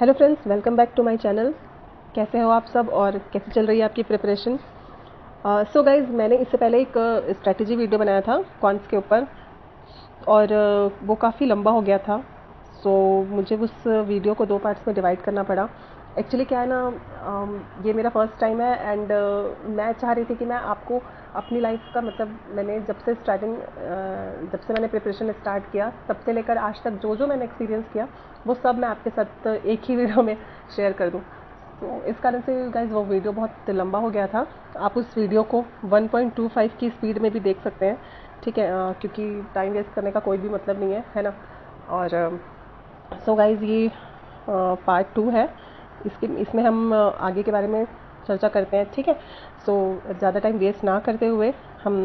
Hello friends, welcome back to my channel. कैसे हो आप सब और कैसे चल रही है आपकी प्रिपरेशन? सो गाइज़, मैंने इससे पहले एक स्ट्रैटेजी वीडियो बनाया था कॉन्स के ऊपर और वो काफ़ी लंबा हो गया था। सो मुझे उस वीडियो को 2 पार्ट्स में डिवाइड करना पड़ा। एक्चुअली क्या है ना, ये मेरा फर्स्ट टाइम है एंड मैं चाह रही थी कि मैं आपको अपनी लाइफ का मतलब मैंने जब से मैंने प्रिपरेशन स्टार्ट किया तब से लेकर आज तक जो जो मैंने एक्सपीरियंस किया वो सब मैं आपके साथ एक ही वीडियो में शेयर कर दूँ। तो इस कारण से गाइज वो वीडियो बहुत लंबा हो गया था। आप उस वीडियो को 1.25 की स्पीड में भी देख सकते हैं, ठीक है, क्योंकि टाइम वेस्ट करने का कोई भी मतलब नहीं है ना। और सो गाइज ये पार्ट 2 है। इसमें हम आगे के बारे में चर्चा करते हैं, ठीक है। सो ज़्यादा टाइम वेस्ट ना करते हुए हम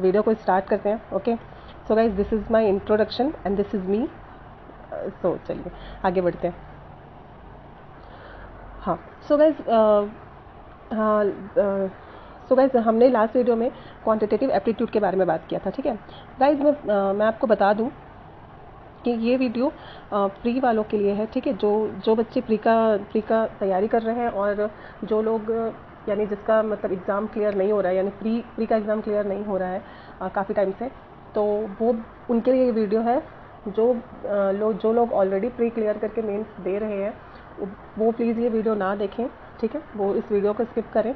वीडियो को स्टार्ट करते हैं। Okay, so guys this is my introduction and this is me. So चलिए आगे बढ़ते हैं। हाँ, सो गाइज हाँ सो गाइज हमने लास्ट वीडियो में क्वांटिटेटिव एप्टीट्यूड के बारे में बात किया था, ठीक है। गाइज मैं आपको बता दूं कि ये वीडियो प्री वालों के लिए है, ठीक है। जो जो बच्चे प्री का तैयारी कर रहे हैं और जो लोग यानी जिसका मतलब एग्ज़ाम क्लियर नहीं हो रहा है, यानी प्री का एग्ज़ाम क्लियर नहीं हो रहा है काफ़ी टाइम से, तो वो उनके लिए ये वीडियो है। जो लोग ऑलरेडी प्री क्लियर करके मेंस दे रहे हैं वो प्लीज़ ये वीडियो ना देखें, ठीक है। वो इस वीडियो को स्किप करें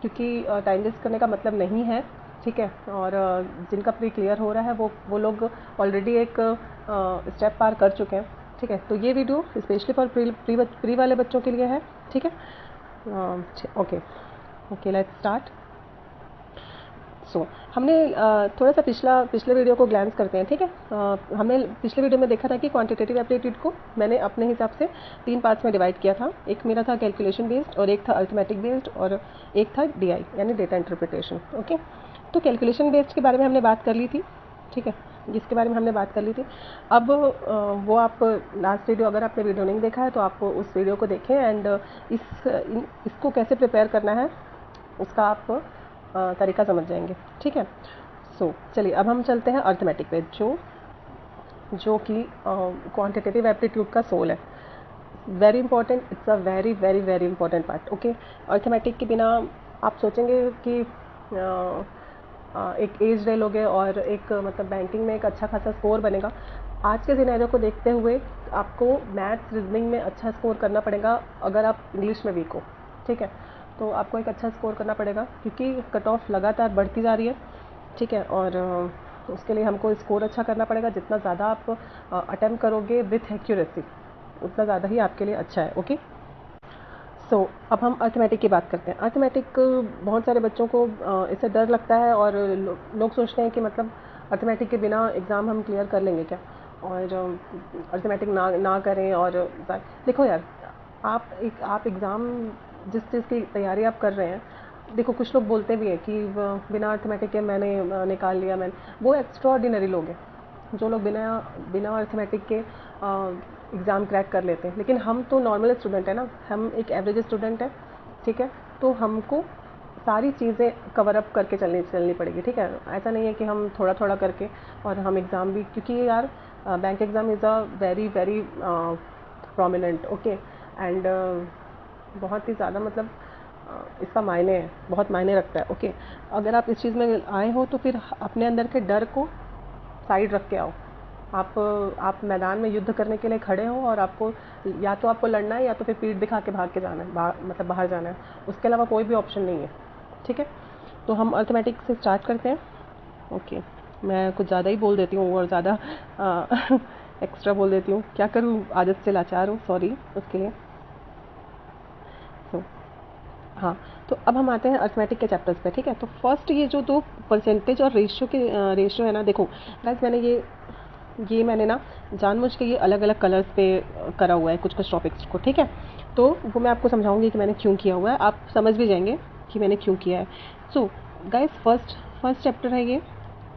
क्योंकि टाइम वेस्ट करने का मतलब नहीं है, ठीक है। और जिनका प्री क्लियर हो रहा है वो लोग ऑलरेडी एक स्टेप पार कर चुके हैं, ठीक है। तो ये वीडियो स्पेशली फॉर प्री वाले बच्चों के लिए है, ठीक है। Okay okay, let's start. So हमने थोड़ा सा पिछले वीडियो को ग्लैंस करते हैं, ठीक है। हमने पिछले वीडियो में देखा था कि क्वांटिटेटिव एप्टीट्यूड को मैंने अपने हिसाब से 3 पार्ट्स में डिवाइड किया था। एक मेरा था कैलकुलेशन बेस्ड और एक था अर्थमेटिक बेस्ड और एक था डीआई यानी डेटा इंटरप्रिटेशन। ओके, तो कैलकुलेशन बेस्ड के बारे में हमने बात कर ली थी, ठीक है, जिसके बारे में हमने बात कर ली थी। अब वो आप लास्ट वीडियो, अगर आपने वीडियो नहीं देखा है तो आप उस वीडियो को देखें एंड इसको कैसे प्रिपेयर करना है उसका आप तरीका समझ जाएंगे, ठीक है। सो चलिए अब हम चलते हैं अर्थमेटिक पे, जो कि क्वांटिटेटिव एप्टीट्यूड का सोल है। Very important, it's a very very very important part. Okay, arithmetic के बिना आप सोचेंगे कि एक एज ले लोगे और एक मतलब बैंकिंग में एक अच्छा खासा स्कोर बनेगा। आज के सिनेरियो को देखते हुए आपको मैथ्स रीजनिंग में अच्छा स्कोर करना पड़ेगा अगर आप इंग्लिश में वीक हो, ठीक है। तो आपको एक अच्छा स्कोर करना पड़ेगा क्योंकि कट ऑफ लगातार बढ़ती जा रही है, ठीक है। और उसके लिए हमको स्कोर अच्छा करना पड़ेगा। जितना ज़्यादा आप अटेम्प्ट करोगे विथ एक्यूरेसी उतना ज़्यादा ही आपके लिए अच्छा है। ओके, सो अब हम अर्थमेटिक की बात करते हैं। अर्थमेटिक बहुत सारे बच्चों को इससे डर लगता है और लोग सोचते हैं कि मतलब अर्थमेटिक के बिना एग्ज़ाम हम क्लियर कर लेंगे क्या, और अर्थमेटिक ना करें। और देखो यार, आप एग्ज़ाम जिस चीज़ की तैयारी आप कर रहे हैं, देखो कुछ लोग बोलते भी हैं कि बिना अर्थमेटिक के मैंने निकाल लिया। वो एक्स्ट्रा ऑर्डिनरी लोग हैं जो लोग बिना बिना अर्थमेटिक के एग्ज़ाम क्रैक कर लेते हैं। लेकिन हम तो नॉर्मल स्टूडेंट है ना, हम एक एवरेज स्टूडेंट है, ठीक है। तो हमको सारी चीज़ें कवर अप करके चलनी पड़ेगी, ठीक है। ऐसा नहीं है कि हम थोड़ा थोड़ा करके और हम एग्ज़ाम भी, क्योंकि यार bank exam is a very very prominent, okay, and बहुत ही ज़्यादा मतलब इसका मायने है, बहुत मायने रखता है। ओके, अगर आप इस चीज़ में आए हो तो फिर अपने अंदर के डर को साइड रख के आओ। आप मैदान में युद्ध करने के लिए खड़े हो और आपको या तो आपको लड़ना है या तो फिर पीठ दिखा के भाग के जाना है, मतलब बाहर जाना है। उसके अलावा कोई भी ऑप्शन नहीं है, ठीक है। तो हम अर्थमेटिक से स्टार्ट करते हैं। ओके, मैं कुछ ज़्यादा ही बोल देती हूँ और ज़्यादा एक्स्ट्रा बोल देती हूँ, क्या करूँ, आदत से लाचार हूँ, सॉरी उसके लिए। तो हाँ, तो अब हम आते हैं अर्थमेटिक के चैप्टर्स पे, ठीक है। तो फर्स्ट ये जो 2 परसेंटेज और रेशियो है ना, देखो गाइस, मैंने ना जानबूझ के ये अलग अलग कलर्स पे करा हुआ है कुछ कुछ टॉपिक्स को, ठीक है। तो वो मैं आपको समझाऊंगी कि मैंने क्यों किया हुआ है, आप समझ भी जाएंगे कि मैंने क्यों किया है। सो गाइस, फर्स्ट चैप्टर है ये।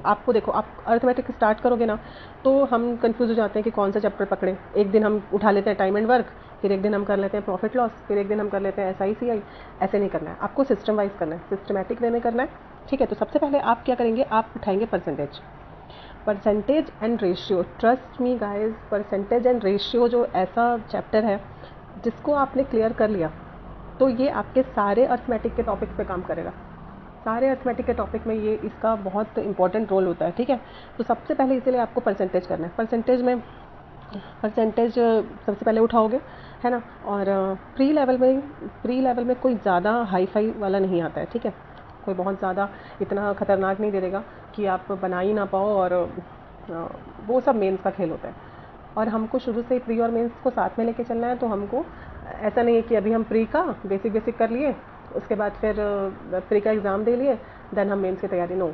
आपको देखो, आप अर्थमेटिक स्टार्ट करोगे ना तो हम कंफ्यूज हो जाते हैं कि कौन सा चैप्टर पकड़े। एक दिन हम उठा लेते हैं टाइम एंड वर्क, फिर एक दिन हम कर लेते हैं प्रॉफिट लॉस, फिर एक दिन हम कर लेते हैं SICI। ऐसे नहीं करना है, आपको सिस्टम वाइज करना है, सिस्टमेटिक वे में करना है, ठीक है। तो सबसे पहले आप क्या करेंगे, आप उठाएंगे percentage and ratio. Trust me guys, percentage and ratio जो ऐसा चैप्टर है जिसको आपने क्लियर कर लिया तो ये आपके सारे अर्थमेटिक के टॉपिक्स पे काम करेगा। सारे अर्थमेटिक के टॉपिक में ये इसका बहुत इंपॉर्टेंट रोल होता है, ठीक है। तो सबसे पहले इसीलिए आपको परसेंटेज करना है। परसेंटेज सबसे पहले उठाओगे, है ना। और प्री लेवल में कोई ज़्यादा हाई फाई वाला नहीं आता है, ठीक है। कोई बहुत ज़्यादा इतना ख़तरनाक नहीं दे देगा कि आप बना ही ना पाओ, और वो सब मेंस का खेल होता है। और हमको शुरू से ही प्री और मेंस को साथ में लेके चलना है। तो हमको ऐसा नहीं है कि अभी हम प्री का बेसिक कर लिए, उसके बाद फिर प्री का एग्ज़ाम दे लिए, देन हम मेंस की तैयारी। नो,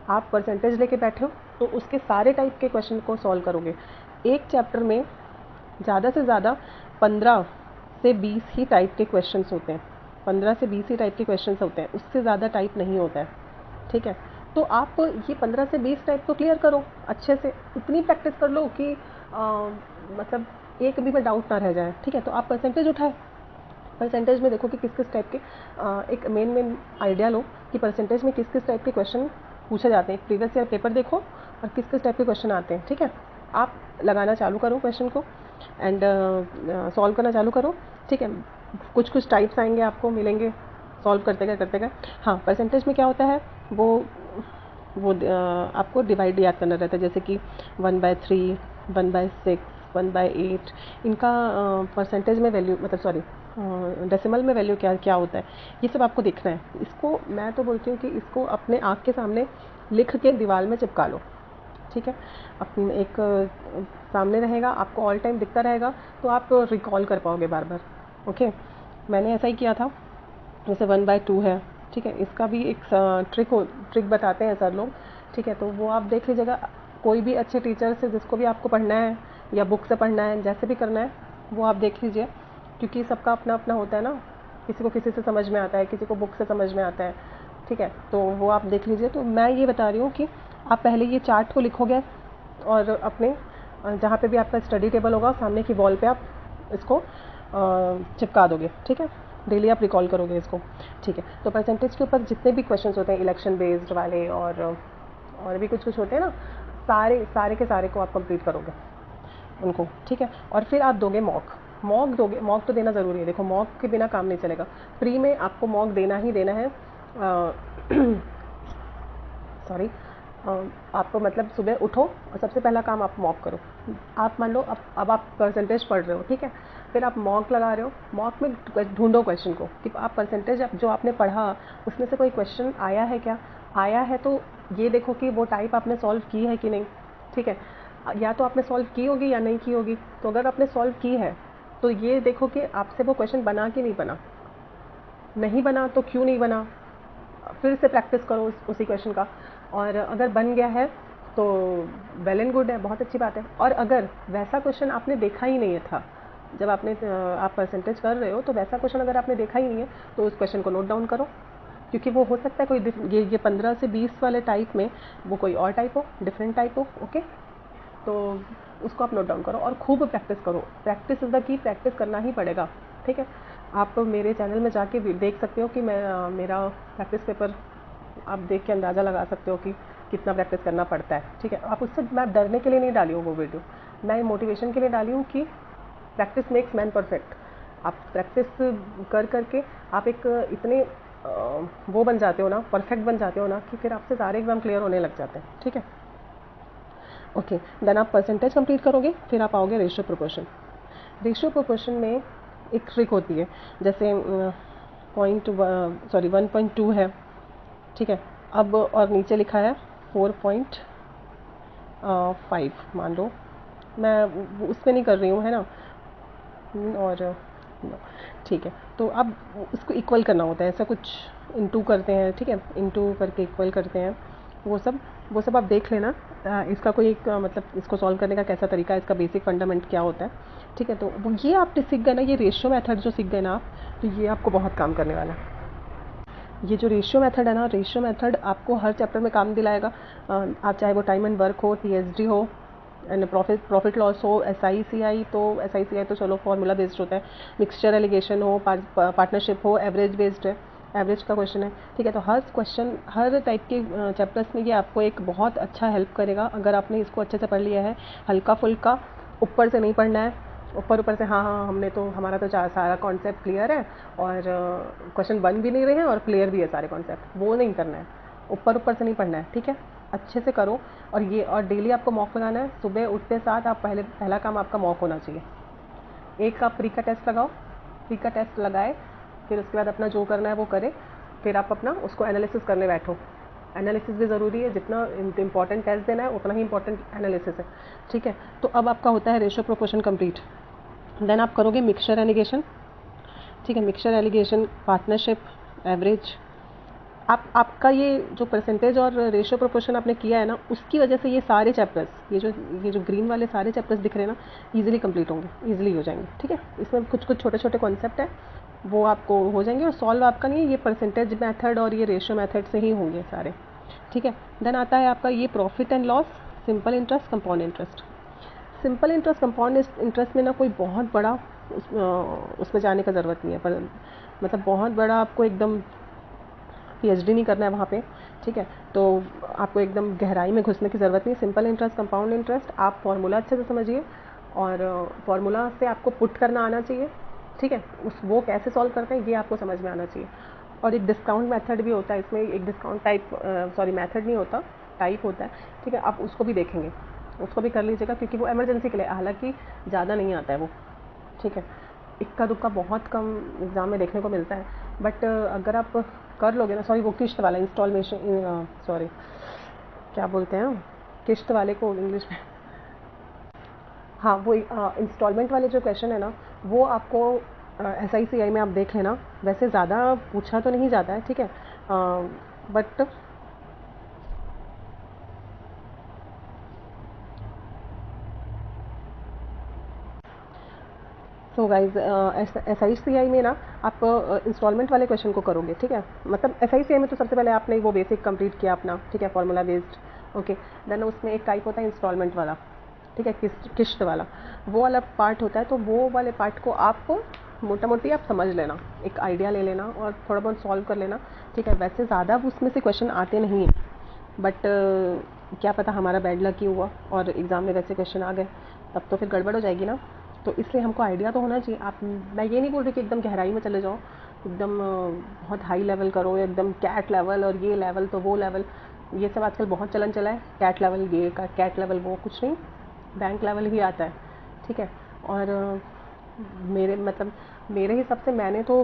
आप परसेंटेज लेके बैठे हो तो उसके सारे टाइप के क्वेश्चन को सॉल्व करोगे। एक चैप्टर में ज़्यादा से ज़्यादा 15 से 20 ही टाइप के क्वेश्चंस होते हैं। 15 से 20 ही टाइप के क्वेश्चंस होते हैं, उससे ज़्यादा टाइप नहीं होता है, ठीक है। तो आप ये 15 से 20 टाइप को क्लियर करो अच्छे से, इतनी प्रैक्टिस कर लो कि मतलब एक भी में डाउट ना रह जाए, ठीक है। तो आप परसेंटेज उठाए, परसेंटेज में देखो कि किस किस टाइप के एक मेन आइडिया लो कि परसेंटेज में किस किस टाइप के क्वेश्चन पूछे जाते हैं। प्रीवियस ईयर पेपर देखो और किस किस टाइप के क्वेश्चन आते हैं, ठीक है। आप लगाना चालू करो क्वेश्चन को एंड सॉल्व करना चालू करो, ठीक है। कुछ टाइप्स आएंगे, आपको मिलेंगे सॉल्व करते गए। हाँ, परसेंटेज में क्या होता है, वो आपको डिवाइड याद करना रहता है, जैसे कि 1/3, 1/6, 1/8, इनका परसेंटेज में वैल्यू, मतलब सॉरी डेसिमल में वैल्यू क्या होता है, ये सब आपको देखना है। इसको मैं तो बोलती हूँ कि इसको अपने आँख के सामने लिख के दीवार में चिपका लो, ठीक है। अपने एक सामने रहेगा, आपको ऑल टाइम दिखता रहेगा, तो आप रिकॉल कर पाओगे बार बार। ओके, मैंने ऐसा ही किया था। जैसे 1/2 है, ठीक है, इसका भी एक ट्रिक बताते हैं सर लोग, ठीक है। तो वो आप देख लीजिएगा, कोई भी अच्छे टीचर से जिसको भी आपको पढ़ना है या बुक से पढ़ना है, जैसे भी करना है वो आप देख लीजिए, क्योंकि सबका अपना अपना होता है ना। किसी को किसी से समझ में आता है, किसी को बुक से समझ में आता है, ठीक है। तो वो आप देख लीजिए। तो मैं ये बता रही हूँ कि आप पहले ये चार्ट को लिखोगे और अपने जहाँ पे भी आपका स्टडी टेबल होगा सामने की वॉल पे आप इसको चिपका दोगे, ठीक है। डेली आप रिकॉल करोगे इसको, ठीक है। तो परसेंटेज के ऊपर जितने भी क्वेश्चंस होते हैं इलेक्शन बेस्ड वाले और भी कुछ है ना, सारे के सारे को आप कंप्लीट करोगे उनको, ठीक है। और फिर आप दोगे मॉक तो देना ज़रूरी है। देखो, मॉक के बिना काम नहीं चलेगा। प्री में आपको मॉक देना ही देना है। सॉरी, आप मतलब सुबह उठो और सबसे पहला काम आप मॉक करो। आप मान लो अब आप परसेंटेज पढ़ रहे हो, ठीक है, फिर आप मॉक लगा रहे हो। मॉक में ढूंढो क्वेश्चन को कि आप परसेंटेज जो आपने पढ़ा उसमें से कोई क्वेश्चन आया है क्या। आया है तो ये देखो कि वो टाइप आपने सॉल्व की है कि नहीं, ठीक है। या तो आपने सॉल्व की होगी या नहीं की होगी। तो अगर आपने सॉल्व की है तो ये देखो कि आपसे वो क्वेश्चन बना कि नहीं बना। नहीं बना तो क्यों नहीं बना, फिर से प्रैक्टिस करो उसी क्वेश्चन का। और अगर बन गया है तो वेल एंड गुड है, बहुत अच्छी बात है। और अगर वैसा क्वेश्चन आपने देखा ही नहीं था, जब आप परसेंटेज कर रहे हो, तो वैसा क्वेश्चन अगर आपने देखा ही नहीं है तो उस क्वेश्चन को नोट डाउन करो, क्योंकि वो हो सकता है कोई ये 15 से 20 वाले टाइप में वो कोई और टाइप हो, डिफरेंट टाइप हो। ओके, तो उसको आप नोट डाउन करो और खूब प्रैक्टिस करो। Practice is the key, practice करना ही पड़ेगा, ठीक है। आप मेरे चैनल में जाके देख सकते हो कि मेरा प्रैक्टिस पेपर आप देख के अंदाज़ा लगा सकते हो कि कितना प्रैक्टिस करना पड़ता है, ठीक है। आप उससे, मैं डरने के लिए नहीं डाली हूँ वो वीडियो, मैं मोटिवेशन के लिए डाली हूँ कि प्रैक्टिस मेक्स मैन परफेक्ट। आप प्रैक्टिस कर करके आप एक इतने वो बन जाते हो ना, परफेक्ट बन जाते हो ना, कि फिर आपसे सारे एग्ज़ाम क्लियर होने लग जाते हैं, ठीक है। ओके, देन आप परसेंटेज कंप्लीट करोगे, फिर आप आओगे रेशियो प्रोपोर्शन। रेशियो प्रोपोर्शन में एक ट्रिक होती है, जैसे 1.2 है, ठीक है। अब और नीचे लिखा है 4.5 मान लो, मैं उस पर नहीं कर रही हूँ, है ना। और ठीक है, तो अब उसको इक्वल करना होता है, ऐसा कुछ इनटू करते हैं, ठीक है, इनटू करके इक्वल करते हैं। वो सब आप देख लेना। इसका कोई एक मतलब इसको सॉल्व करने का कैसा तरीका है, इसका बेसिक फंडामेंट क्या होता है, ठीक है। तो वो ये आप सीख गए ना, ये रेशियो मेथड जो सीख गए ना आप, तो ये आपको बहुत काम करने वाला है। ये जो रेशियो मेथड है ना, रेशियो मेथड आपको हर चैप्टर में काम दिलाएगा। आप चाहे वो टाइम एंड वर्क हो, TSD हो, एंड प्रॉफिट लॉस हो, SICI तो चलो फॉर्मूला बेस्ड होता है, मिक्सचर एलिगेशन हो, पार्टनरशिप हो, एवरेज बेस्ड है, एवरेज का क्वेश्चन है, ठीक है। तो हर क्वेश्चन, हर टाइप के चैप्टर्स में ये आपको एक बहुत अच्छा हेल्प करेगा अगर आपने इसको अच्छे से पढ़ लिया है। हल्का फुल्का ऊपर से नहीं पढ़ना है, ऊपर ऊपर से हाँ हाँ हमने तो हमारा तो सारा कॉन्सेप्ट क्लियर है और क्वेश्चन बन भी नहीं रहे हैं और क्लियर भी है सारे कॉन्सेप्ट, वो नहीं करना है, ऊपर ऊपर से नहीं पढ़ना है, ठीक है। अच्छे से करो। और डेली आपको मॉक लगाना है, सुबह उठते साथ आप पहला काम आपका मॉक होना चाहिए। एक आप प्री का टेस्ट लगाओ, प्री का टेस्ट लगाए, फिर उसके बाद अपना जो करना है वो करे, फिर आप अपना उसको एनालिसिस करने बैठो। एनालिसिस भी ज़रूरी है, जितना इंपॉर्टेंट टेस्ट देना है उतना ही इंपॉर्टेंट एनालिसिस है, ठीक है। तो अब आपका होता है रेशियो प्रोपोर्शन कंप्लीट। देन आप करोगे मिक्सचर एलिगेशन, ठीक है। Mixture allegation, partnership, average. आपका ये जो परसेंटेज और रेशियो प्रोपोर्शन आपने किया है ना, उसकी वजह से ये सारे चैप्टर्स, ये जो ग्रीन वाले सारे चैप्टर्स दिख रहे हैं ना, इजीली कंप्लीट होंगे, इजीली हो जाएंगे, ठीक है। इसमें कुछ कुछ छोटे छोटे कॉन्सेप्ट है, वो आपको हो जाएंगे और सॉल्व आपका नहीं है, ये परसेंटेज मेथड और ये रेशियो मेथड से ही होंगे सारे, ठीक है। देन आता है आपका ये profit and loss, simple interest, compound interest. Simple interest, compound interest में ना कोई बहुत बड़ा उसमें जाने का ज़रूरत नहीं है, पर मतलब बहुत बड़ा आपको एकदम पीएचडी नहीं करना है वहाँ पे, ठीक है। तो आपको एकदम गहराई में घुसने की ज़रूरत नहीं है। सिंपल इंटरेस्ट, कंपाउंड इंटरेस्ट, आप फॉर्मूला अच्छे से समझिए और फॉर्मूला से आपको पुट करना आना चाहिए, ठीक है। वो कैसे सॉल्व करते हैं ये आपको समझ में आना चाहिए। और एक डिस्काउंट मेथड भी होता है इसमें, एक डिस्काउंट टाइप, सॉरी मेथड नहीं होता, टाइप होता है, ठीक है। आप उसको भी देखेंगे, उसको भी कर लीजिएगा, क्योंकि वो इमरजेंसी के लिए, हालांकि ज़्यादा नहीं आता है वो, ठीक है। इक्का दुक्का बहुत कम एग्ज़ाम में देखने को मिलता है, बट अगर आप कर लोगे ना, सॉरी वो किश्त वाला इंस्टॉलमेशन, सॉरी क्या बोलते हैं किश्त वाले को इंग्लिश में, हाँ वो इंस्टॉलमेंट वाले जो क्वेश्चन है ना, वो आपको SICI में आप देख लेना। वैसे ज़्यादा पूछा तो नहीं जाता है, ठीक है, बट सो गाइज SICI में ना आप इंस्टॉलमेंट वाले क्वेश्चन को करोगे, ठीक है। मतलब SICI में तो सबसे पहले आपने वो बेसिक कंप्लीट किया अपना, ठीक है, फार्मूला बेस्ड, ओके। देन उसमें एक टाइप होता है इंस्टॉलमेंट वाला, ठीक है, किश्त वाला, वो वाला पार्ट होता है। तो वो वाले पार्ट को आप मोटा मोटी आप समझ लेना, एक आइडिया ले लेना और थोड़ा बहुत सॉल्व कर लेना, ठीक है। वैसे ज़्यादा उसमें से क्वेश्चन आते नहीं हैं, बट क्या पता हमारा बैड लक ही हुआ और एग्ज़ाम में वैसे क्वेश्चन आ गए, तब तो फिर गड़बड़ हो जाएगी ना। तो इसलिए हमको आइडिया तो होना चाहिए। मैं ये नहीं बोल रही कि एकदम गहराई में चले जाओ, एकदम बहुत हाई लेवल करो, एकदम कैट लेवल और ये लेवल तो वो लेवल, ये सब आजकल बहुत चलन चला है, कैट लेवल ये का कैट लेवल वो, कुछ नहीं, बैंक लेवल ही आता है, ठीक है। और मेरे हिसाब से मैंने तो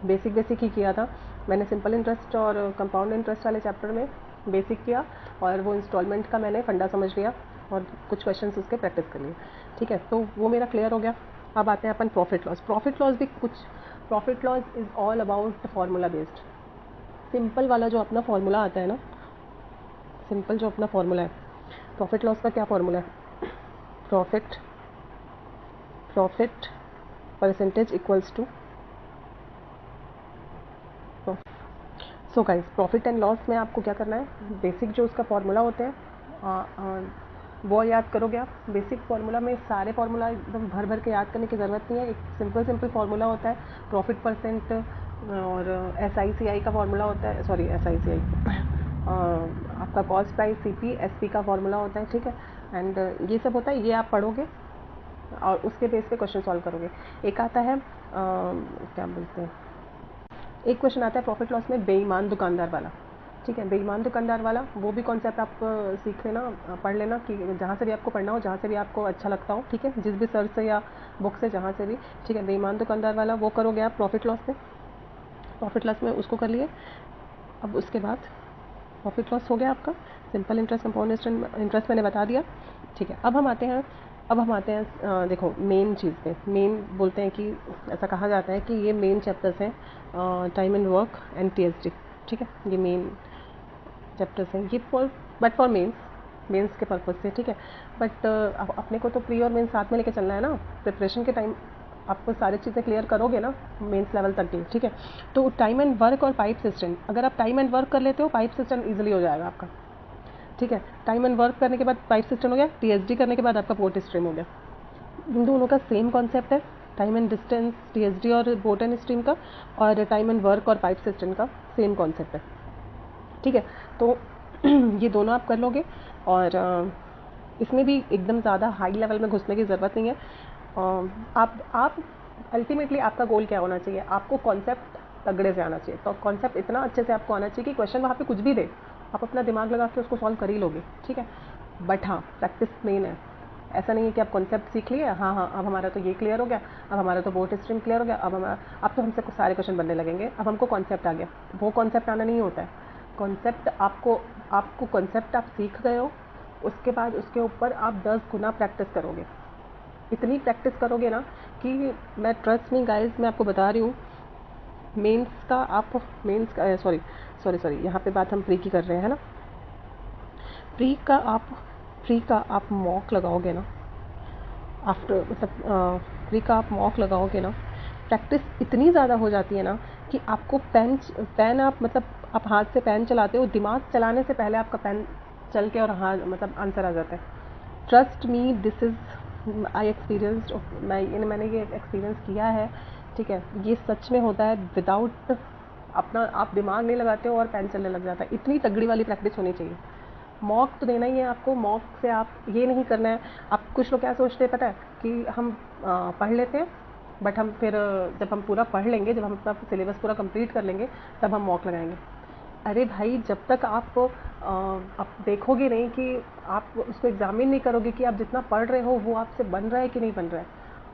बेसिक ही किया था। मैंने सिंपल इंटरेस्ट और कंपाउंड इंटरेस्ट वाले चैप्टर में बेसिक किया और वो इंस्टॉलमेंट का मैंने फंडा समझ लिया और कुछ क्वेश्चंस उसके प्रैक्टिस कर लिए, ठीक है। तो वो मेरा क्लियर हो गया। अब आते हैं अपन प्रॉफिट लॉस। प्रॉफिट लॉस भी कुछ, profit loss is all about formula based. Simple वाला जो अपना फार्मूला आता है ना, सिंपल जो अपना फार्मूला है प्रॉफिट लॉस का, क्या फार्मूला है, profit profit percentage equals to, so guys profit and loss में आपको क्या करना है, बेसिक जो उसका फार्मूला होते हैं वो याद करोगे आप। बेसिक फार्मूला में सारे फार्मूला एकदम भर भर के याद करने की ज़रूरत नहीं है। एक सिंपल फार्मूला होता है प्रॉफिट परसेंट, और SICI का फार्मूला होता है, सॉरी SICI आपका कॉस्ट प्राइस CP SP का फार्मूला होता है, ठीक है। एंड ये सब होता है, ये आप पढ़ोगे और उसके बेस पे क्वेश्चन सॉल्व करोगे। एक आता है क्या बोलते हैं, एक क्वेश्चन आता है प्रॉफिट लॉस में बेईमान दुकानदार वाला, ठीक है। बेईमान दुकानदार वाला वो भी कॉन्सेप्ट आप सीख लेना, पढ़ लेना, कि जहाँ से भी आपको पढ़ना हो, जहाँ से भी आपको अच्छा लगता हो, ठीक है, जिस भी सर से या बुक से, जहाँ से भी, ठीक है। बेईमान दुकानदार वाला वो करोगे आप प्रॉफिट लॉस में, प्रॉफिट लॉस में उसको कर लिए। अब उसके बाद प्रॉफिट लॉस हो गया आपका। सिंपल इंटरेस्ट, कंपाउंड इंटरेस्ट मैंने बता दिया, ठीक है। अब हम आते हैं देखो मेन चीज़ पे। मेन बोलते हैं कि ऐसा कहा जाता है कि ये मेन चैप्टर्स हैं, time and work and TSD, ठीक है। ये मेन चैप्टर्स हैं ये फॉर मेंस के पर्पज़ से, ठीक है। बट अपने को तो प्री और मेंस साथ में लेके चलना है ना। प्रिपरेशन के टाइम आपको सारी चीज़ें क्लियर करोगे ना मेंस लेवल तक की, ठीक है। तो टाइम एंड वर्क और पाइप सिस्टम, अगर आप टाइम एंड वर्क कर लेते हो, पाइप सिस्टम ईजिली हो जाएगा आपका, ठीक है। टाइम एंड वर्क करने के बाद पाइप सिस्टम हो गया, TSD करने के बाद आपका पोर्ट स्ट्रीम हो गया। इन दोनों का सेम कॉन्सेप्ट है, टाइम एंड डिस्टेंस TSD और पोर्ट एंड स्ट्रीम का, और टाइम एंड वर्क और पाइप सिस्टम का सेम कॉन्सेप्ट है, ठीक है। तो ये दोनों आप कर लोगे और इसमें भी एकदम ज़्यादा हाई लेवल में घुसने की ज़रूरत नहीं है। आप अल्टीमेटली आपका गोल क्या होना चाहिए, आपको कॉन्सेप्ट तगड़े से आना चाहिए। तो कॉन्सेप्ट इतना अच्छे से आपको आना चाहिए कि क्वेश्चन वहाँ पे कुछ भी दे, आप अपना दिमाग लगा के उसको सॉल्व कर ही लोगे, ठीक है। बट हाँ, प्रैक्टिस मेन है। ऐसा नहीं है कि आप कॉन्सेप्ट सीख लिए, हाँ अब हमारा तो ये क्लियर हो गया, अब हमारा तो बोर्ड स्ट्रीम क्लियर हो गया, अब तो हमसे सारे क्वेश्चन बनने लगेंगे, अब हमको कॉन्सेप्ट आ गया। वो कॉन्सेप्ट आना नहीं होता है। कॉन्सेप्ट आपको कॉन्सेप्ट आप सीख गए हो, उसके बाद उसके ऊपर आप 10 गुना प्रैक्टिस करोगे। इतनी प्रैक्टिस करोगे ना कि मैं ट्रस्ट मी गाइस, मैं आपको बता रही हूँ, मेंस का सॉरी यहाँ पे बात हम प्री की कर रहे हैं ना। प्री का आप मॉक लगाओगे ना, प्री का आप मॉक लगाओगे ना, प्रैक्टिस इतनी ज़्यादा हो जाती है ना कि आपको पेन आप हाथ से पेन चलाते हो, दिमाग चलाने से पहले आपका पेन चल के और हाथ आंसर आ जाता है। Trust me, this is I experienced, मैंने ये एक्सपीरियंस किया है, ठीक है। ये सच में होता है, विदाउट आप दिमाग नहीं लगाते हो और पेन चलने लग जाता है। इतनी तगड़ी वाली प्रैक्टिस होनी चाहिए। मॉक तो देना ही है आपको। मॉक से आप ये नहीं करना है, आप कुछ लोग क्या सोचते हैं पता है कि हम पढ़ लेते हैं, बट हम फिर जब हम पूरा पढ़ लेंगे, जब हम अपना सिलेबस पूरा कंप्लीट कर लेंगे, तब हम मॉक लगाएंगे। अरे भाई, जब तक आप देखोगे नहीं कि आप उसको एग्जामिन नहीं करोगे कि आप जितना पढ़ रहे हो वो आपसे बन रहा है कि नहीं बन रहा है,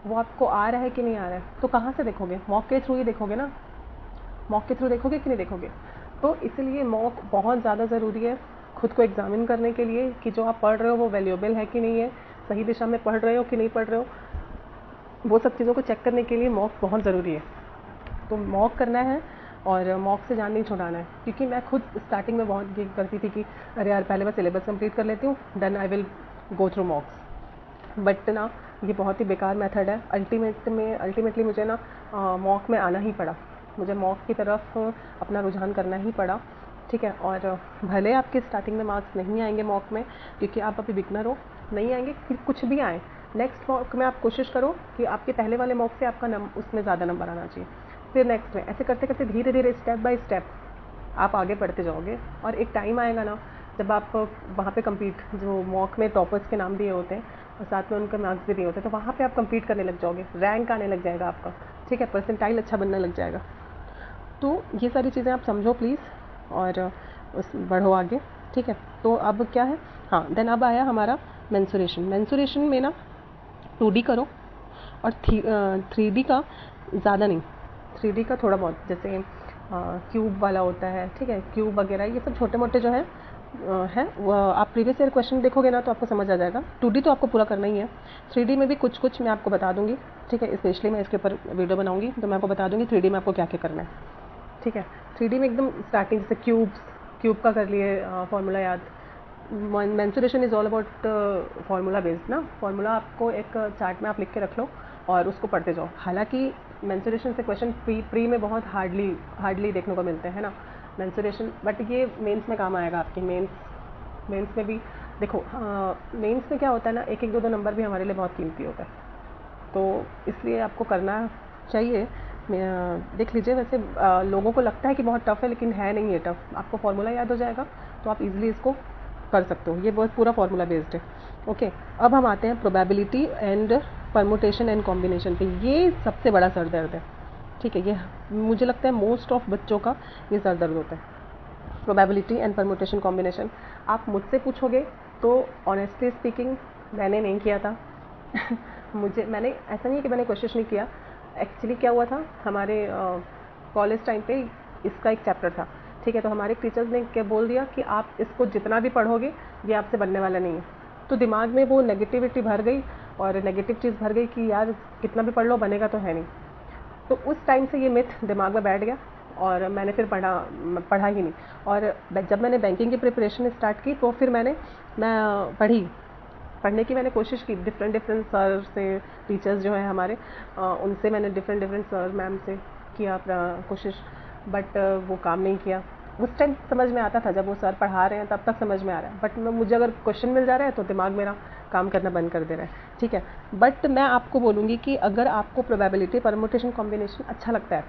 वो आपको आ रहा है कि नहीं आ रहा है, तो कहाँ से देखोगे? मॉक के थ्रू ही देखोगे ना। मॉक के थ्रू देखोगे कि नहीं देखोगे? तो इसलिए मॉक बहुत ज़्यादा ज़रूरी है खुद को एग्जामिन करने के लिए कि जो आप पढ़ रहे हो वो वैल्यूएबल है कि नहीं है, सही दिशा में पढ़ रहे हो कि नहीं पढ़ रहे हो, वो सब चीज़ों को चेक करने के लिए मॉक बहुत ज़रूरी है। तो मॉक करना है और मॉक से जान नहीं छुड़ाना है। क्योंकि मैं खुद स्टार्टिंग में बहुत ये करती थी कि अरे यार, पहले मैं सिलेबस कंप्लीट कर लेती हूँ, then I will go through mocks. But ना, ये बहुत ही बेकार मेथड है। अल्टीमेटली मुझे ना मॉक में आना ही पड़ा, मुझे मॉक की तरफ अपना रुझान करना ही पड़ा, ठीक है। और भले आपके स्टार्टिंग में मार्क्स नहीं आएंगे मॉक में, क्योंकि आप अभी बिगनर हो, नहीं आएंगे, कुछ भी आए, नेक्स्ट मॉक में आप कोशिश करो कि आपके पहले वाले मॉक से आपका उसमें ज़्यादा नंबर आना चाहिए, फिर नेक्स्ट में, ऐसे करते करते धीरे धीरे स्टेप बाय स्टेप आप आगे बढ़ते जाओगे। और एक टाइम आएगा ना जब आप वहाँ पे कम्पीट, जो मॉक में टॉपर्स के नाम दिए होते हैं और साथ में उनके मार्क्स भी दिए होते हैं, तो वहाँ पे आप कम्पीट करने लग जाओगे, रैंक आने लग जाएगा आपका, ठीक है, परसेंटाइल अच्छा बनने लग जाएगा। तो ये सारी चीज़ें आप समझो प्लीज़ और बढ़ो आगे, ठीक है। तो अब क्या है, हाँ, देन अब आया हमारा मेंसुरेशन में ना 2D करो और 3D का ज़्यादा नहीं, 3D का थोड़ा बहुत, जैसे क्यूब वाला होता है, ठीक है, क्यूब वगैरह ये सब छोटे मोटे जो है वो आप प्रीवियस ईयर क्वेश्चन देखोगे ना तो आपको समझ आ जाएगा। 2D तो आपको पूरा करना ही है, 3D में भी कुछ मैं आपको बता दूंगी, ठीक है। स्पेशली मैं इसके ऊपर वीडियो बनाऊंगी तो मैं आपको बता दूंगी 3D में आपको क्या क्या करना है, ठीक है। 3D में एकदम स्टार्टिंग से क्यूब का कर लिए फॉर्मूला याद। Mensuration is all about formula based ना, फार्मूला आपको एक चार्ट में आप लिख के रख लो और उसको पढ़ते जाओ। हालांकि मेंसुरेशन से क्वेश्चन प्री में बहुत हार्डली देखने को मिलते हैं ना मेंसुरेशन, बट ये मेंस में काम आएगा आपके। मेंस में भी देखो, मेंस में क्या होता है ना, एक एक दो नंबर भी हमारे लिए बहुत कीमती होता है, तो इसलिए आपको करना चाहिए। देख लीजिए, वैसे लोगों को लगता है कि बहुत टफ है, लेकिन है नहीं है टफ। आपको फार्मूला याद हो जाएगा तो आप इजीली इसको कर सकते हो, ये बहुत पूरा फार्मूला बेस्ड है, ओके। अब हम आते हैं probability and permutation and combination पे। ये सबसे बड़ा सर दर्द है, ठीक है। ये मुझे लगता है मोस्ट ऑफ बच्चों का ये सर दर्द होता है, प्रोबेबिलिटी एंड परमुटेशन कॉम्बिनेशन। आप मुझसे पूछोगे तो ऑनेस्टली स्पीकिंग मैंने नहीं किया था मैंने ऐसा नहीं है कि मैंने कोशिश नहीं किया। एक्चुअली क्या हुआ था, हमारे कॉलेज टाइम पे इसका एक चैप्टर था, ठीक है। तो हमारे टीचर्स ने क्या बोल दिया कि आप इसको जितना भी पढ़ोगे ये आपसे बनने वाला नहीं है। तो दिमाग में वो नेगेटिविटी भर गई और नेगेटिव चीज़ भर गई कि यार कितना भी पढ़ लो बनेगा तो है नहीं। तो उस टाइम से ये मिथ दिमाग में बैठ गया और मैंने फिर पढ़ा ही नहीं। और जब मैंने बैंकिंग की प्रिपरेशन स्टार्ट की तो फिर मैं पढ़ने की मैंने कोशिश की, डिफरेंट सर से, टीचर्स जो हैं हमारे, उनसे मैंने डिफरेंट सर मैम से किया कोशिश, बट वो काम नहीं किया। उस टाइम समझ में आता था, जब वो सर पढ़ा रहे हैं तब तक समझ में आ रहा है, बट मुझे अगर क्वेश्चन मिल जा रहा है तो दिमाग मेरा काम करना बंद कर दे रहा है, ठीक है। बट मैं आपको बोलूँगी कि अगर आपको प्रोबेबिलिटी परमुटेशन कॉम्बिनेशन अच्छा लगता है,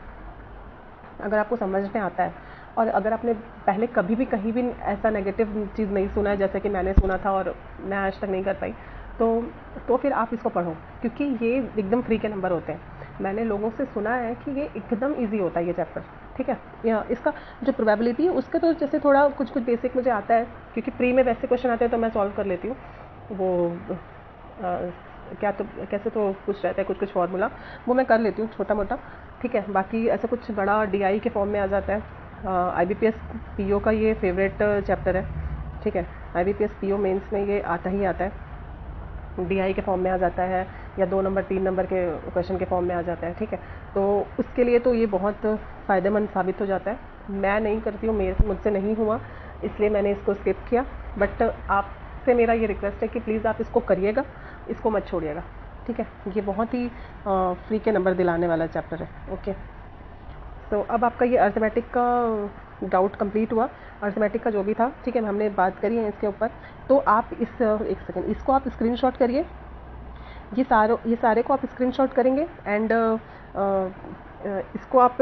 अगर आपको समझ में आता है, और अगर आपने पहले कभी भी कहीं भी ऐसा नेगेटिव चीज़ नहीं सुना है जैसे कि मैंने सुना था और मैं आज तक नहीं कर पाई, तो फिर आप इसको पढ़ो, क्योंकि ये एकदम फ्री के नंबर होते हैं। मैंने लोगों से सुना है कि ये एकदम इजी होता है ये चैप्टर, ठीक है। या इसका जो प्रोबेबिलिटी है उसके तो जैसे थोड़ा कुछ कुछ बेसिक मुझे आता है, क्योंकि प्री में वैसे क्वेश्चन आते हैं तो मैं सॉल्व कर लेती हूँ। वो क्या तो कैसे तो कुछ रहता है, कुछ कुछ फार्मूला वो मैं कर लेती हूँ छोटा मोटा, ठीक है। बाकी ऐसा कुछ बड़ा डीआई के फॉर्म में आ जाता है। आईबीपीएस पीओ का ये फेवरेट चैप्टर है, ठीक है। आईबीपीएस पीओ मेंस में ये आता ही आता है, डीआई के फॉर्म में आ जाता है या 2 नंबर 3 नंबर के क्वेश्चन के फॉर्म में आ जाता है, ठीक है। तो उसके लिए तो ये बहुत फ़ायदेमंद साबित हो जाता है। मैं नहीं करती हूँ, मुझसे नहीं हुआ, इसलिए मैंने इसको स्किप किया। बट आपसे मेरा ये रिक्वेस्ट है कि प्लीज़ आप इसको करिएगा, इसको मत छोड़िएगा, ठीक है। ये बहुत ही फ्री के नंबर दिलाने वाला चैप्टर है, ओके। तो अब आपका ये अर्थमेटिक का डाउट कंप्लीट हुआ। अर्थमेटिक का जो भी था, ठीक है, हमने बात करी है इसके ऊपर। तो आप एक सेकेंड, इसको आप स्क्रीनशॉट करिए, ये सारे को आप स्क्रीनशॉट करेंगे एंड इसको आप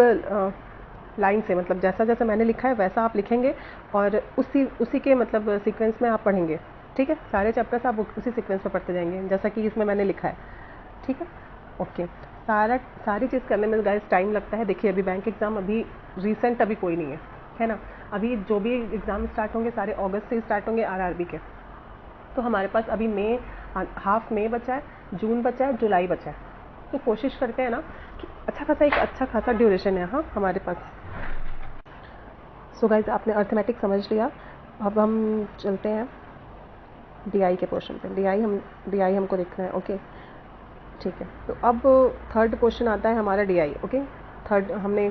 लाइन से, मतलब जैसा जैसा मैंने लिखा है वैसा आप लिखेंगे और उसी के मतलब सीक्वेंस में आप पढ़ेंगे, ठीक है। सारे चैप्टर्स आप उसी सीक्वेंस में पढ़ते जाएंगे जैसा कि इसमें मैंने लिखा है, ठीक है, ओके। सारी चीज़ करने में गाइस टाइम लगता है। देखिए अभी बैंक एग्ज़ाम अभी रिसेंट अभी कोई नहीं है ना। अभी जो भी एग्ज़ाम स्टार्ट होंगे सारे अगस्त से स्टार्ट होंगे आरआरबी के। तो हमारे पास अभी हाफ मई बचा है, जून बचा है, जुलाई बचा है। तो कोशिश करते हैं ना कि एक अच्छा खासा ड्यूरेशन है हाँ हमारे पास। सो गाइस आपने अर्थमेटिक समझ लिया, अब हम चलते हैं डीआई के पोर्शन पे। डीआई हमको देखना है, ओके, ठीक है। तो अब थर्ड क्वेश्चन आता है हमारा डीआई, ओके। थर्ड हमने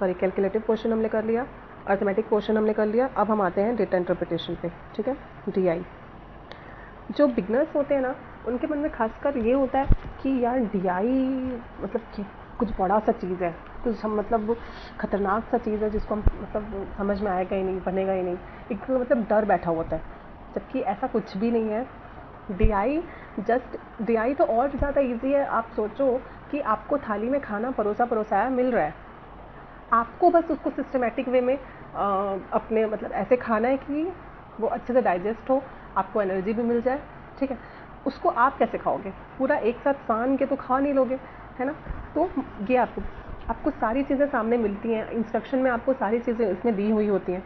कैलकुलेटिव क्वेश्चन हमने कर लिया, अर्थमेटिक क्वेश्चन हमने कर लिया। अब हम आते हैं डेटा इंटरप्रिटेशन पे, ठीक है। डीआई जो बिगनर्स होते हैं ना उनके मन में खासकर ये होता है कि यार डीआई मतलब कुछ बड़ा सा चीज़ है, कुछ हम मतलब खतरनाक सा चीज़ है जिसको हम मतलब समझ में आएगा ही नहीं, बनेगा ही नहीं, एक मतलब डर बैठा होता है। जबकि ऐसा कुछ भी नहीं है। डीआई तो और ज़्यादा इजी है। आप सोचो कि आपको थाली में खाना परोसाया मिल रहा है, आपको बस उसको सिस्टमेटिक वे में अपने मतलब ऐसे खाना है कि वो अच्छे से डाइजेस्ट हो, आपको एनर्जी भी मिल जाए, ठीक है। उसको आप कैसे खाओगे, पूरा एक साथ सान के तो खा नहीं लोगे, है ना। तो ये आपको सारी चीज़ें सामने मिलती हैं, इंस्ट्रक्शन में आपको सारी चीज़ें इसमें दी हुई होती हैं।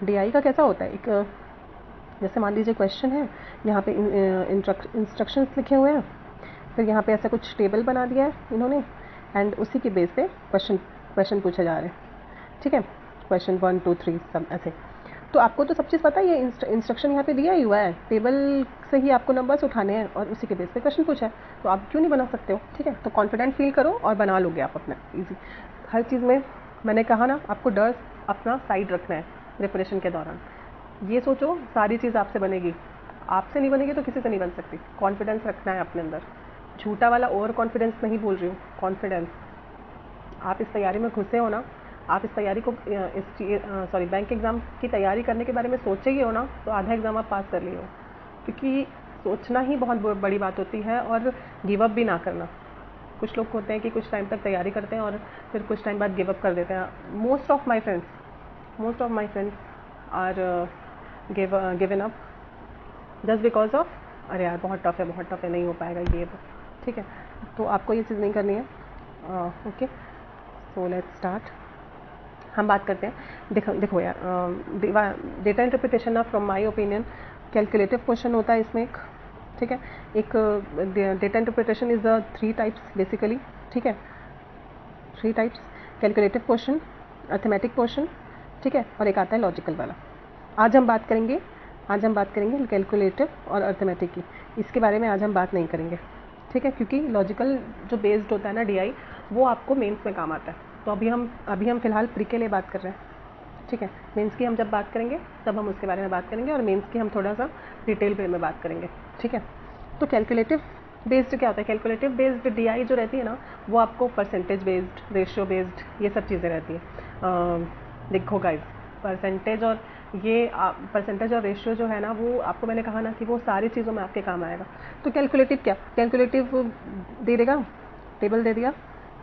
डीआई का कैसा होता है, एक जैसे मान लीजिए क्वेश्चन है, यहाँ पे इंस्ट्रक्शंस लिखे हुए हैं, फिर यहाँ पे ऐसा कुछ टेबल बना दिया है इन्होंने एंड उसी के बेस पे क्वेश्चन पूछे जा रहे हैं, ठीक है। क्वेश्चन 1 2 3 सब ऐसे। तो आपको तो सब चीज़ पता है, ये इंस्ट्रक्शन यहाँ पे दिया ही हुआ है, टेबल से ही आपको नंबर्स उठाने हैं और उसी के बेस पे क्वेश्चन पूछा है, तो आप क्यों नहीं बना सकते हो, ठीक है। तो कॉन्फिडेंट फील करो और बना लोगे आप अपना ईजी। हर चीज़ में मैंने कहा ना, आपको डर अपना साइड रखना है प्रिपरेशन के दौरान। ये सोचो सारी चीज़ आपसे बनेगी, आपसे नहीं बनेगी तो किसी से नहीं बन सकती। कॉन्फिडेंस रखना है अपने अंदर, झूठा वाला ओवर कॉन्फिडेंस नहीं बोल रही हूँ, कॉन्फिडेंस। आप इस तैयारी में घुसे हो ना, आप इस तैयारी को बैंक एग्ज़ाम की तैयारी करने के बारे में सोचे ही हो ना, तो आधा एग्ज़ाम आप पास कर लिए हो। क्योंकि सोचना ही बहुत बड़ी बात होती है और गिव अप भी ना करना। कुछ लोग होते हैं कि कुछ टाइम तक तैयारी करते हैं और फिर कुछ टाइम बाद गिव अप कर देते हैं। Most of my friends are given up just because of अरे यार बहुत टफ है, नहीं हो पाएगा ये, ठीक है। तो आपको ये चीज़ नहीं करनी है, ओके। So let's start. हम बात करते हैं, देखो यार, डेटा इंटरप्रिटेशन ना from my opinion calculative question होता है इसमें एक, ठीक है। एक data interpretation is the 3 types basically, ठीक है। 3 types, calculative question, arithmetic question, ठीक है, और एक आता है लॉजिकल वाला। आज हम बात करेंगे कैलकुलेटिव और अर्थमेटिक की। इसके बारे में आज हम बात नहीं करेंगे, ठीक है, क्योंकि लॉजिकल जो बेस्ड होता है ना डीआई, वो आपको मेंस में काम आता है। तो अभी हम फिलहाल प्री के लिए बात कर रहे हैं, ठीक है। मेंस की हम जब बात करेंगे तब हम उसके बारे में बात करेंगे और मेंस की हम थोड़ा सा डिटेल में बात करेंगे, ठीक है। तो कैलकुलेटिव बेस्ड क्या होता है, कैलकुलेटिव बेस्ड डीआई जो रहती है ना, वो आपको परसेंटेज बेस्ड, रेशियो बेस्ड, ये सब चीज़ें रहती है। देखो गाइस, परसेंटेज और रेशियो जो है ना, वो आपको मैंने कहा ना कि वो सारी चीज़ों में आपके काम आएगा। तो कैलकुलेटिव दे देगा, टेबल दे दिया,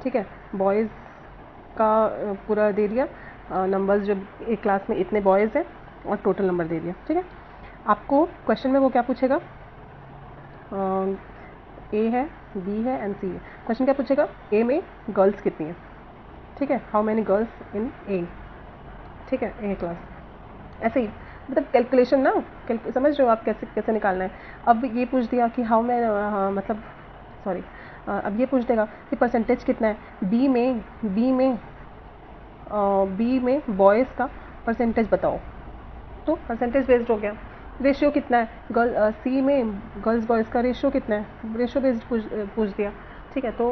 ठीक है, बॉयज़ का पूरा दे दिया, नंबर्स जो एक क्लास में इतने बॉयज़ हैं और टोटल नंबर दे दिया, ठीक है। आपको क्वेश्चन में वो क्या पूछेगा, ए है, बी है एंड सी है। क्वेश्चन क्या पूछेगा, ए में गर्ल्स कितनी है, ठीक है, हाउ मैनी गर्ल्स इन ए, ठीक है, ए क्लास। ऐसे ही मतलब कैलकुलेशन ना, समझ रहे हो आप कैसे कैसे निकालना है। अब ये पूछ दिया कि हाउ मैं मतलब सॉरी अब ये पूछ देगा कि परसेंटेज कितना है बी में बॉयज़ का परसेंटेज बताओ, तो परसेंटेज बेस्ड हो गया। रेशियो कितना है, सी में गर्ल्स बॉयज़ का रेशियो कितना है, रेशियो बेस्ड पूछ दिया, ठीक है। तो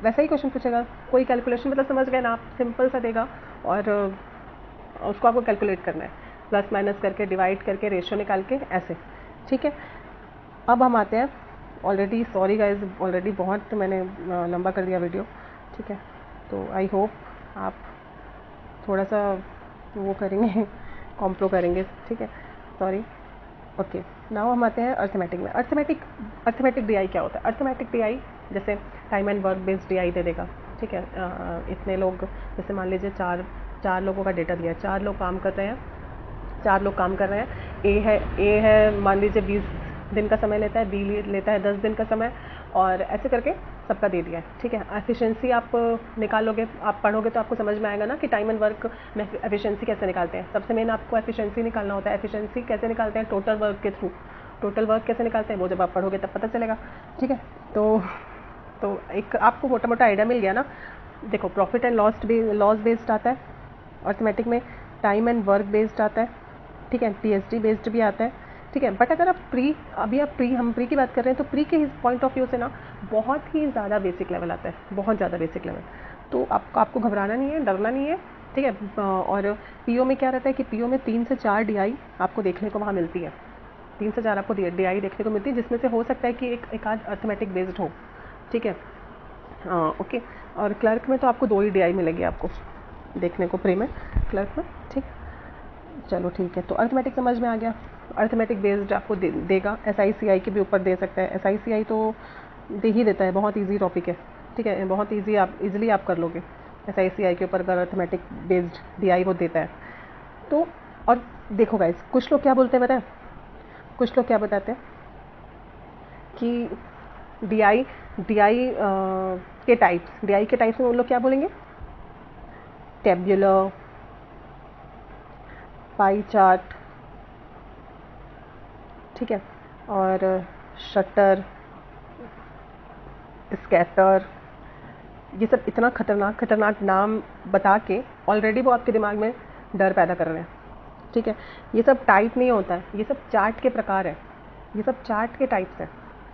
वैसा ही क्वेश्चन पूछेगा, कोई कैलकुलेशन, मतलब समझ गए ना आप, सिंपल सा देगा और उसको आपको कैलकुलेट करना है, प्लस माइनस करके, डिवाइड करके, रेशियो निकाल के, ऐसे, ठीक है। अब हम आते हैं, ऑलरेडी सॉरी गाइज, ऑलरेडी बहुत मैंने लंबा कर दिया वीडियो, ठीक है। तो आई होप आप थोड़ा सा वो करेंगे, कॉम्प्रो करेंगे, ठीक है, सॉरी। ओके, नाउ हम आते हैं अर्थमेटिक में। अर्थमेटिक डीआई क्या होता है? अर्थमेटिक डीआई जैसे time and work based DI दे देगा, ठीक है। इतने लोग, जैसे मान लीजिए चार लोगों का डेटा दिया है, 4 लोग काम कर रहे हैं, ए है मान लीजिए 20 दिन का समय लेता है, बी लेता है 10 दिन का समय, और ऐसे करके सबका दे दिया है, ठीक है। एफिशिएंसी आप निकालोगे, आप पढ़ोगे तो आपको समझ में आएगा ना कि टाइम एंड वर्क में एफिशिएंसी कैसे निकालते हैं। सबसे मेन आपको एफिशिएंसी निकालना होता है। एफिशिएंसी कैसे निकालते हैं? टोटल वर्क के थ्रू। टोटल वर्क कैसे निकालते हैं वो जब आप पढ़ोगे तब पता चलेगा, ठीक है। तो एक आपको मोटा मोटा आइडिया मिल गया ना। देखो, प्रॉफिट एंड लॉस बेस्ड आता है अर्थमेटिक में, टाइम एंड वर्क बेस्ड आता है, ठीक है, टीएसडी बेस्ड भी आता है, ठीक है। बट अगर आप हम प्री की बात कर रहे हैं, तो प्री के पॉइंट ऑफ व्यू से ना बहुत ही ज़्यादा बेसिक लेवल आता है, बहुत ज़्यादा बेसिक लेवल। तो आपको घबराना नहीं है, डरना नहीं है, ठीक है। और पीओ में क्या रहता है कि पीओ में 3 से 4 डीआई आपको देखने को वहाँ मिलती है, 3 से 4 आपको डीआई देखने को मिलती है, जिसमें से हो सकता है कि एक आध अर्थमेटिक बेस्ड हो, ठीक है। ओके, और क्लर्क में तो आपको 2 ही डीआई मिलेगी आपको देखने को, प्री में, क्लर्क में, ठीक। चलो ठीक है, तो अर्थमेटिक समझ में आ गया। अर्थमेटिक बेस्ड आपको देगा, एसआईसीआई के भी ऊपर दे सकता है। एसआईसीआई तो दे ही देता है, बहुत इजी टॉपिक है, ठीक है, बहुत इजीली आप कर लोगे एसआईसीआई के ऊपर अगर अर्थमेटिक बेस्ड डीआई वो देता है तो। और देखो गाइस, कुछ लोग क्या बोलते हैं बताएं, कुछ लोग क्या बताते हैं कि डीआई के टाइप्स में उन लोग क्या बोलेंगे, टेब्युलर, पाई चार्ट, ठीक है, और शटर, स्कैटर, ये सब इतना खतरनाक नाम बता के ऑलरेडी वो आपके दिमाग में डर पैदा कर रहे हैं, ठीक है। ये सब टाइप नहीं होता है, ये सब चार्ट के प्रकार है, ये सब चार्ट के टाइप्स हैं,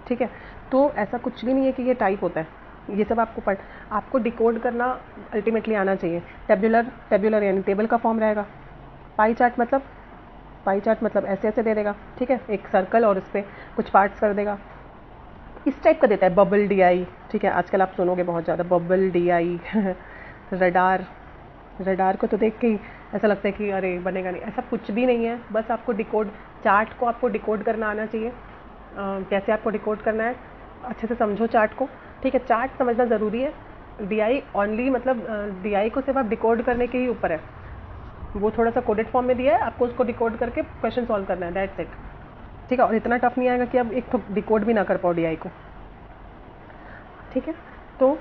ठीक है। तो ऐसा कुछ भी नहीं है कि ये टाइप होता है, ये सब आपको डिकोड करना अल्टीमेटली आना चाहिए। टेब्युलर यानी टेबल का फॉर्म रहेगा। पाई चार्ट मतलब ऐसे ऐसे दे देगा, ठीक है, एक सर्कल और उस पर कुछ पार्ट्स कर देगा, इस टाइप का देता है। बबल डीआई, ठीक है, आजकल आप सुनोगे बहुत ज़्यादा बबल डीआई रडार को तो देख के ही ऐसा लगता है कि अरे बनेगा नहीं, ऐसा कुछ भी नहीं है। बस आपको चार्ट को आपको डिकोड करना आना चाहिए। कैसे आपको डिकोड करना है, अच्छे से समझो चार्ट को, ठीक है। चार्ट समझना ज़रूरी है। डीआई ओनली मतलब डीआई को सिर्फ आप डिकोड करने के ही ऊपर है, वो थोड़ा सा कोडेड फॉर्म में दिया है, आपको उसको डिकोड करके क्वेश्चन सॉल्व करना है, दैट्स इट, ठीक है। और इतना टफ नहीं आएगा कि आप एक तो डिकोड भी ना कर पाओ डीआई को, ठीक है। तो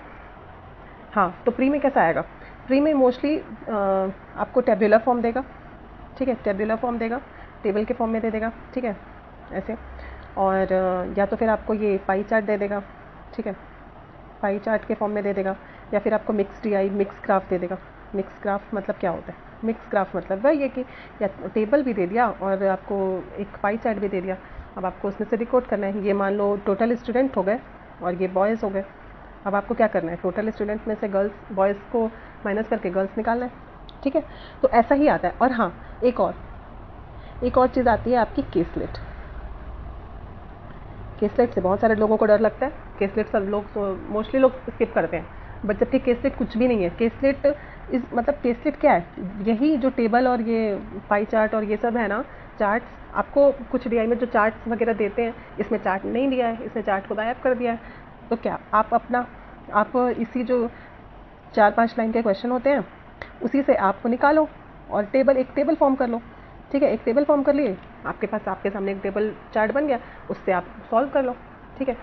हाँ, तो प्री में कैसा आएगा? प्री में मोस्टली आपको टेबुलर फॉर्म देगा, ठीक है, टेबुलर फॉर्म देगा, टेबल के फॉर्म में दे देगा, ठीक है, ऐसे। और या तो फिर आपको ये पाई चार्ट दे देगा, ठीक है, पाई चार्ट के फॉर्म में दे देगा, या फिर आपको मिक्स ग्राफ दे देगा। मिक्स ग्राफ मतलब क्या होता है? मिक्स ग्राफ मतलब वह ये कि या टेबल भी दे दिया और आपको एक पाई चार्ट भी दे दिया, अब आपको उसमें से डिकोड करना है। ये मान लो टोटल स्टूडेंट हो गए और ये बॉयज़ हो गए, अब आपको क्या करना है, टोटल स्टूडेंट में से बॉयज़ को माइनस करके गर्ल्स निकालना है, ठीक है। तो ऐसा ही आता है। और हाँ, एक और चीज़ आती है आपकी केसलेट। केसलेट से बहुत सारे लोगों को डर लगता है, केसलेट सब लोग मोस्टली लोग स्किप करते हैं, बट जबकि केसलेट कुछ भी नहीं है। केसलेट क्या है? यही जो टेबल और ये पाई चार्ट और ये सब है ना, चार्ट्स, आपको कुछ डीआई में जो चार्ट्स वगैरह देते हैं, इसमें चार्ट नहीं दिया है, इसने चार्ट को गायब कर दिया है। तो क्या आप इसी जो 4-5 लाइन के क्वेश्चन होते हैं उसी से आप निकालो और एक टेबल फॉर्म कर लो, ठीक है। एक टेबल फॉर्म कर लिए, आपके पास आपके सामने एक टेबल चार्ट बन गया, उससे आप सॉल्व कर लो, ठीक है।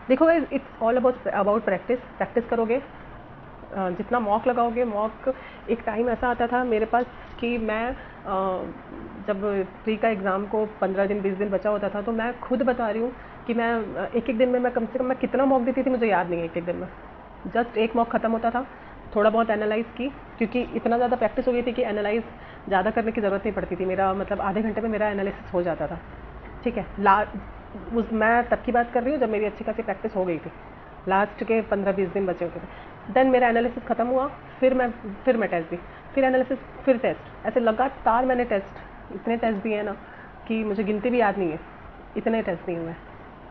देखो इट्स ऑल अबाउट प्रैक्टिस करोगे, जितना मॉक लगाओगे। मॉक एक टाइम ऐसा आता था मेरे पास कि मैं जब प्री का एग्ज़ाम को 15 दिन 20 दिन बचा होता था, तो मैं खुद बता रही हूँ कि मैं एक दिन में मैं कम से कम मैं कितना मॉक देती थी मुझे याद नहीं है। एक दिन में जस्ट एक मॉक ख़त्म होता था, थोड़ा बहुत एनालाइज़ की, क्योंकि इतना ज़्यादा प्रैक्टिस हो गई थी कि एनालाइज़ ज़्यादा करने की ज़रूरत नहीं पड़ती थी। मेरा मतलब आधे घंटे में मेरा एनालिसिस हो जाता था, ठीक है। मैं तब की बात कर रही हूँ जब मेरी अच्छी खासी प्रैक्टिस हो गई थी, लास्ट के 15-20 दिन बचे होते थे। देन मेरा एनालिसिस ख़त्म हुआ, फिर मैं टेस्ट दी, फिर एनालिसिस, फिर टेस्ट, ऐसे लगातार मैंने इतने टेस्ट दिए हैं ना कि मुझे गिनती भी याद नहीं है, इतने टेस्ट दिए हुए हैं,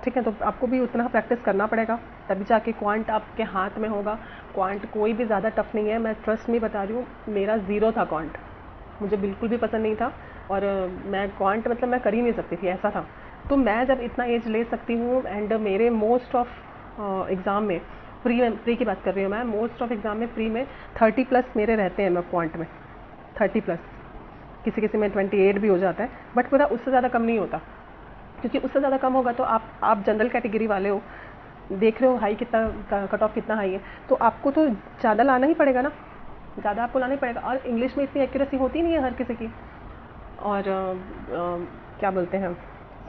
ठीक है। तो आपको भी उतना प्रैक्टिस करना पड़ेगा, तभी जाके क्वांट आपके हाथ में होगा। क्वांट कोई भी ज़्यादा टफ नहीं है, मैं ट्रस्ट में बता रही हूँ। मेरा 0 था क्वांट, मुझे बिल्कुल भी पसंद नहीं था, और मैं क्वांट मतलब मैं कर ही नहीं सकती थी, ऐसा था। तो मैं जब इतना एज ले सकती हूँ, एंड मेरे मोस्ट ऑफ एग्ज़ाम में प्री की बात कर रही हूँ मैं, मोस्ट ऑफ एग्ज़ाम में प्री में 30+ मेरे रहते हैं, मैं क्वांट में 30+, किसी में 28 भी हो जाता है, बट मेरा उससे ज़्यादा कम नहीं होता, क्योंकि उससे ज़्यादा कम होगा तो आप जनरल कैटेगरी वाले हो, देख रहे हो हाई कितना, कट ऑफ कितना हाई है, तो आपको तो ज़्यादा लाना ही पड़ेगा ना, ज़्यादा आपको लाना ही पड़ेगा। और इंग्लिश में इतनी एक्यूरेसी होती नहीं है हर किसी की, और क्या बोलते हैं,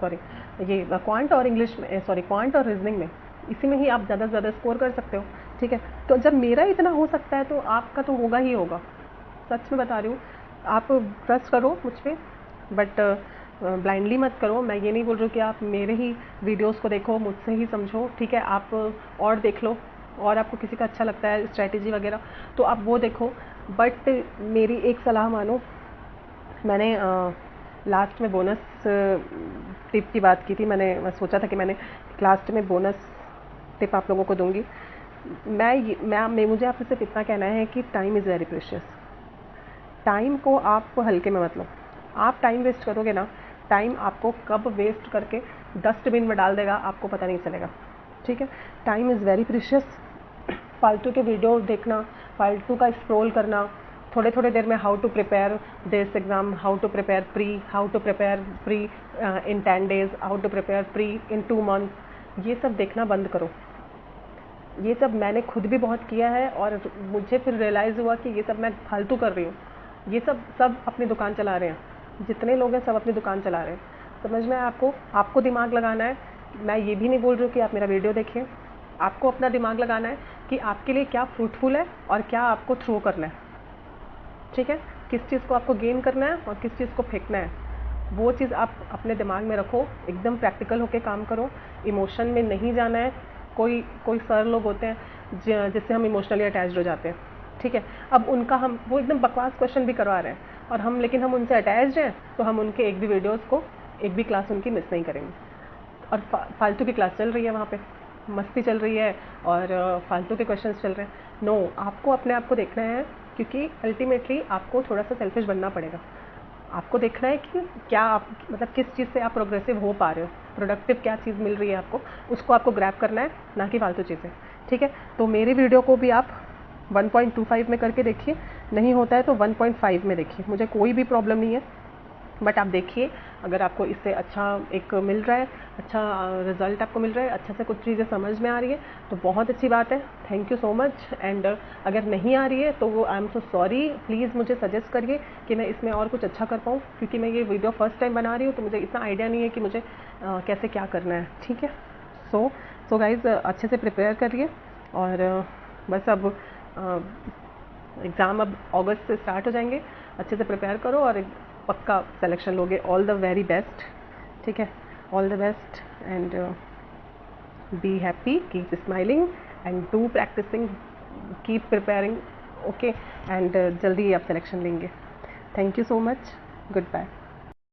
सॉरी, ये क्वांट और इंग्लिश में, सॉरी क्वांट और रीजनिंग में, इसी में ही आप ज़्यादा से ज़्यादा स्कोर कर सकते हो, ठीक है। तो जब मेरा इतना हो सकता है तो आपका तो होगा ही होगा, सच में बता रही हूँ। आप ट्रस्ट करो मुझ पर, बट ब्लाइंडली मत करो। मैं ये नहीं बोल रही हूँ कि आप मेरे ही वीडियोस को देखो, मुझसे ही समझो, ठीक है। आप और देख लो, और आपको किसी का अच्छा लगता है स्ट्रैटेजी वगैरह तो आप वो देखो, बट मेरी एक सलाह मानो। मैंने लास्ट में बोनस टिप की बात की थी, मैं सोचा था कि मैंने लास्ट में बोनस टिप आप लोगों को दूंगी। मुझे आपसे सिर्फ इतना कहना है कि time is very precious. Time को आप हल्के में मत लो। आप टाइम वेस्ट करोगे ना, टाइम आपको कब वेस्ट करके डस्टबिन में डाल देगा आपको पता नहीं चलेगा, ठीक है। Time is very precious. फालतू के वीडियो देखना, फालतू का स्क्रॉल करना, थोड़े थोड़े देर में how to prepare this exam, how to prepare pre in 10 days, how to prepare pre in 2 months, ये सब देखना बंद करो। ये सब मैंने खुद भी बहुत किया है, और मुझे फिर रियलाइज़ हुआ कि ये सब मैं फालतू कर रही हूँ। ये सब अपनी दुकान चला रहे हैं, जितने लोग हैं सब अपनी दुकान चला रहे हैं, समझ में आपको दिमाग लगाना है। मैं ये भी नहीं बोल रही हूँ कि आप मेरा वीडियो देखें, आपको अपना दिमाग लगाना है कि आपके लिए क्या फ्रूटफुल है और क्या आपको थ्रो करना है, ठीक है। किस चीज़ को आपको गेन करना है और किस चीज़ को फेंकना है, वो चीज़ आप अपने दिमाग में रखो। एकदम प्रैक्टिकल होकर काम करो, इमोशन में नहीं जाना है। कोई सर लोग होते हैं जिससे हम इमोशनली अटैच्ड हो जाते हैं, ठीक है। अब वो एकदम बकवास क्वेश्चन भी करवा रहे हैं, और लेकिन हम उनसे अटैच्ड हैं, तो हम उनके एक भी वीडियोस को, एक भी क्लास उनकी मिस नहीं करेंगे। और फालतू की क्लास चल रही है, वहाँ पे मस्ती चल रही है और फालतू के क्वेश्चंस चल रहे हैं। नो, आपको अपने आप को देखना है, क्योंकि अल्टीमेटली आपको थोड़ा सा सेल्फिश बनना पड़ेगा। आपको देखना है कि क्या आप मतलब किस चीज़ से आप प्रोग्रेसिव हो पा रहे हो, प्रोडक्टिव क्या चीज़ मिल रही है आपको, उसको आपको ग्रैब करना है, ना कि फालतू चीज़ें, ठीक है। तो मेरी वीडियो को भी आप 1.25 में करके देखिए, नहीं होता है तो 1.5 में देखिए, मुझे कोई भी प्रॉब्लम नहीं है। बट आप देखिए, अगर आपको इससे अच्छा एक मिल रहा है, अच्छा रिजल्ट आपको मिल रहा है, अच्छा से कुछ चीज़ें समझ में आ रही है, तो बहुत अच्छी बात है, thank you so much. And अगर नहीं आ रही है तो वो I am so sorry, please मुझे सजेस्ट करिए कि मैं इसमें और कुछ अच्छा कर पाऊँ, क्योंकि मैं ये वीडियो फर्स्ट टाइम बना रही हूँ, तो मुझे इतना आइडिया नहीं है कि मुझे कैसे क्या करना है, ठीक है। सो गाइज़, अच्छे से प्रिपेयर करिए, और बस अब एग्ज़ाम अब अगस्त से स्टार्ट हो जाएंगे, अच्छे से प्रिपेयर करो और पक्का सिलेक्शन लोगे। ऑल द वेरी बेस्ट, ठीक है, all the best, and be happy, keep smiling and do practicing, keep preparing, okay. And जल्दी ही आप सिलेक्शन लेंगे। Thank you so much, good bye.